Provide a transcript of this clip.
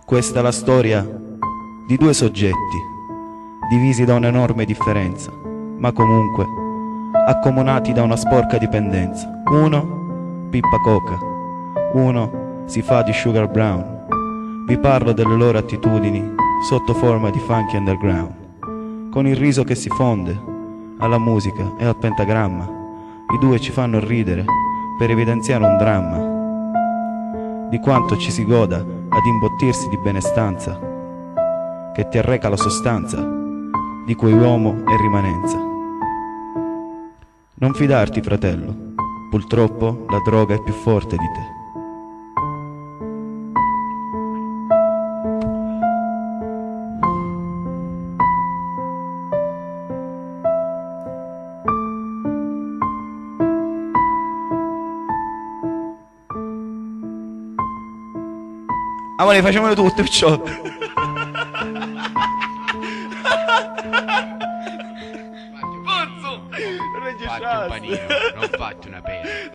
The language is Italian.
Questa è la storia di due soggetti, divisi da un'enorme differenza, ma comunque accomunati da una sporca dipendenza. Uno pippa coca, uno si fa di Sugar Brown. Vi parlo delle loro attitudini sotto forma di funky underground. Con il riso che si fonde alla musica e al pentagramma, i due ci fanno ridere per evidenziare un dramma di quanto ci si goda ad imbottirsi di benestanza che ti arreca la sostanza di cui uomo è rimanenza. Non fidarti, fratello, purtroppo la droga è più forte di te. Amore, facciamolo tutte, perciò. Fatti un panino, non fatti una pena.